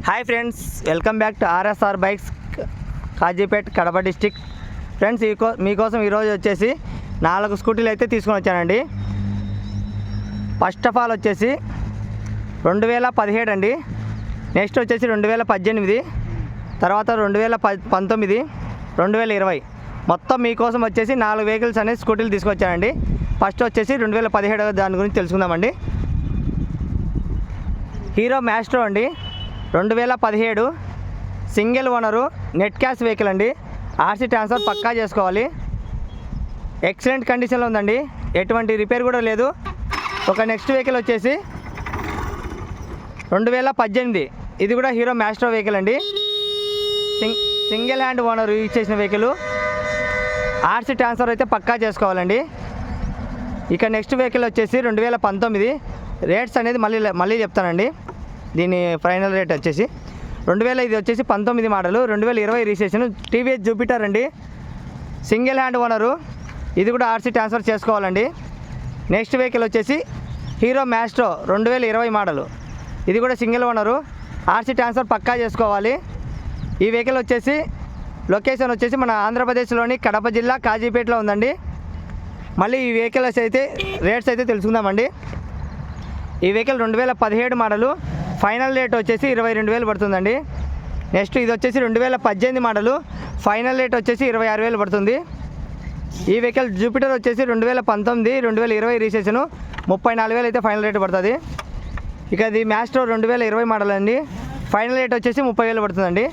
Hi friends, welcome back to RSR bikes Kazipet Kadapa district. Friends మీకోసం ఈరోజు వచ్చేసి 4 స్కూటీలు అయితే తీసుకొని వచ్చానండి. ఫస్ట్ ఆఫ్ ఆల్ వచ్చేసి 2017 అండి, నెక్స్ట్ వచ్చేసి 2018, తర్వాత 2019, 2020 మొత్తం మీకోసం వచ్చేసి 4 వెహికల్స్ అనేది స్కూటీలు తీసుకొచ్చానండి. ఫస్ట్ వచ్చేసి 2017 దాని గురించి తెలుసుకుందామండి. హీరో మ్యాస్ట్రో అండి, 2017 single owner, net cash vehicle అండి. ఆర్సీ ట్రాన్స్ఫర్ పక్కా చేసుకోవాలి. ఎక్సలెంట్ కండిషన్లో ఉందండి, ఎటువంటి రిపేర్ కూడా లేదు. ఒక నెక్స్ట్ వెహికల్ వచ్చేసి 2018, ఇది కూడా హీరో మ్యాస్ట్రో వెహికల్ అండి. సింగిల్ హ్యాండ్ ఓనర్ యూజ్ చేసిన వెహికల్, ఆర్సీ ట్రాన్స్ఫర్ అయితే పక్కా చేసుకోవాలండి. ఇక నెక్స్ట్ వెహికల్ వచ్చేసి 2019, రేట్స్ అనేది మళ్ళీ చెప్తానండి. దీని ఫైనల్ రేట్ వచ్చేసి 2000, ఇది వచ్చేసి 19 మోడలు, 2020 రిజిస్ట్రేషన్, టీవీఎస్ జూపిటర్ అండి. సింగిల్ హ్యాండ్ ఓనరు, ఇది కూడా ఆర్సీ ట్రాన్స్ఫర్ చేసుకోవాలండి. నెక్స్ట్ వెహికల్ వచ్చేసి హీరో మ్యాస్ట్రో 2020 మోడలు, ఇది కూడా సింగిల్ ఓనరు, ఆర్సీ ట్రాన్స్ఫర్ పక్కా చేసుకోవాలి. ఈ వెహికల్ వచ్చేసి లొకేషన్ వచ్చేసి మన ఆంధ్రప్రదేశ్లోని కడప జిల్లా కాజీపేటలో ఉందండి. మళ్ళీ ఈ వెహికల్స్ అయితే రేట్స్ అయితే తెలుసుకుందామండి. ఈ వెహికల్ 2017 మోడలు, ఫైనల్ రేట్ వచ్చేసి 22,000 పడుతుందండి. నెక్స్ట్ ఇది వచ్చేసి 2018 మోడలు, ఫైనల్ రేట్ వచ్చేసి 26,000 పడుతుంది. ఈ వెహికల్ జూపిటర్ వచ్చేసి 2019, 2020 రిజిస్ట్రేషన్, 34,000 అయితే ఫైనల్ రేట్ పడుతుంది. ఇక ఇది మ్యాస్ట్రో 2020 మోడల్ అండి, ఫైనల్ రేట్ వచ్చేసి 30,000 పడుతుందండి.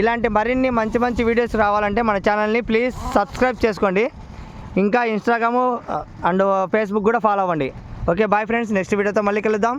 ఇలాంటి మరిన్ని మంచి వీడియోస్ రావాలంటే మన ఛానల్ని ప్లీజ్ సబ్స్క్రైబ్ చేసుకోండి. ఇంకా ఇన్స్టాగ్రాము అండ్ ఫేస్బుక్ కూడా ఫాలో అవ్వండి. ఓకే, బాయ్ ఫ్రెండ్స్, నెక్స్ట్ వీడియోతో మళ్ళీ కలుద్దాం.